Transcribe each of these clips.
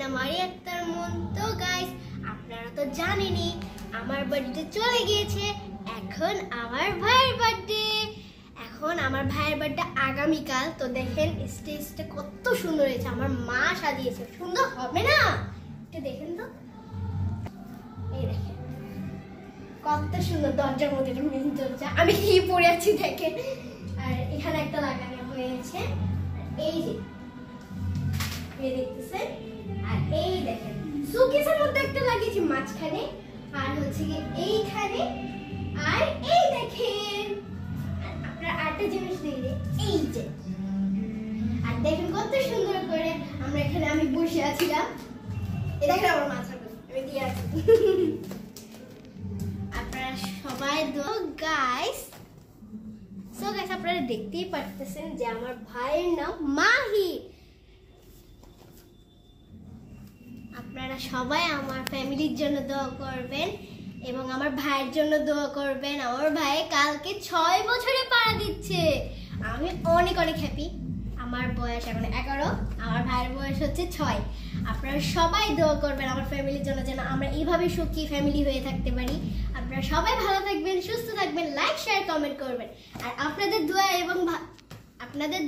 আমারই একটার মন। তো গাইস, আপনারা তো জানেনই আমার বার্থডে চলে গিয়েছে, এখন আমার ভাইয়ের বার্থডে। এখন আমার ভাইয়ের বার্থডে আগামীকাল। তো দেখেন স্টেজটা কত সুন্দর হয়েছে, আমার মা সাজিয়েছে। সুন্দর হবে না? একটু দেখেন তো, এই দেখেন কত সুন্দর। দরজার মধ্যে মেন দরজা, আমি কি পরে আছি দেখেন। আর এখানে একটা লাগানো হয়েছে, এই যে দেখতেছেন। আর এই দেখেন সুকেসের মধ্যে একটা লাগিয়েছি মাঝখানে, আর হচ্ছে কি এইখানে। আর এই দেখেন আপনার আরেকটা জিনিস দিয়ে, এই যে। আর দেখেন কত সুন্দর করে আমরা এখানে, আমি বসে আছিলাম, এই দেখেন আমার মাথা আমি দিয়ে আছি। আপনারা সবাই গাইস, সো গাইস আপনারা দেখতেই পারতেছেন যে আমার ভাইয়ের নাম মাহির। আপনারা সবাই আমার ফ্যামিলির জন্য দোয়া করবেন এবং আমার ভাইয়ের জন্য দোয়া করবেন। আমার ভাই কালকে 6 বছরে পাড়া দিচ্ছে। আমি অনেক অনেক হ্যাপি। আমার বয়স এখন 11, আমার ভাইয়ের বয়স হচ্ছে 6। আপনারা সবাই দোয়া করবেন আমার ফ্যামিলির জন্য, যেন আমরা এইভাবে সুখী ফ্যামিলি হয়ে থাকতে পারি। আপনারা সবাই ভালো থাকবেন, সুস্থ থাকবেন, লাইক শেয়ার কমেন্ট করবেন। আর আপনাদের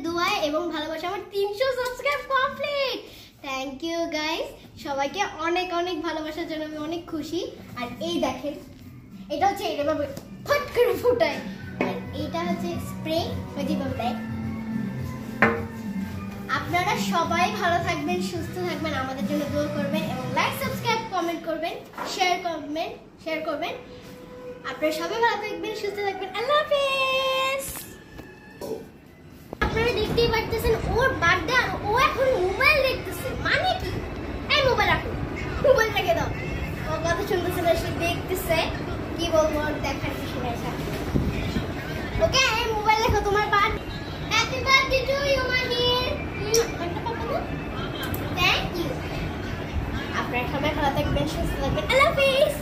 দোয়া এবং ভালোবাসা আমার 300 subscribe complete. Thank you guys, সবাইকে অনেক অনেক ভালোবাসার জন্য আমি অনেক খুশি। আর এই দেখেন, এটা হচ্ছে এইভাবে ফট করে ফুটায়, আর এইটা হচ্ছে স্প্রে, যেভাবে দেয়। আপনারা সবাই ভালো থাকবেন, সুস্থ থাকবেন, আমাদের জন্য দোয়া করবেন এবং লাইক সাবস্ক্রাইব কমেন্ট করবেন, শেয়ার করবেন। আপনারা সবাই ভালো থাকবেন, সুস্থ থাকবেন। আল্লাহ হাফেজ। আপনারা দেখতেই পারতেছেন ওর বার্থডে আর ও এখন মোবাইল দেখতেছে। মানে কি? এই মোবাইল রাখো, মোবাইল রেখে দাও। ও কত সুন্দর সুন্দর সে দেখতেছে, কি বলবো ওর দেখার কিছু নাই। ওকে, এই মোবাইল দেখো, তোমার birthday. Happy birthday to you Mahir. Thank you. আপনারা সবাই ভালো থাকবেন, সুস্থ থাকবেন। আল্লাহ হাফেজ।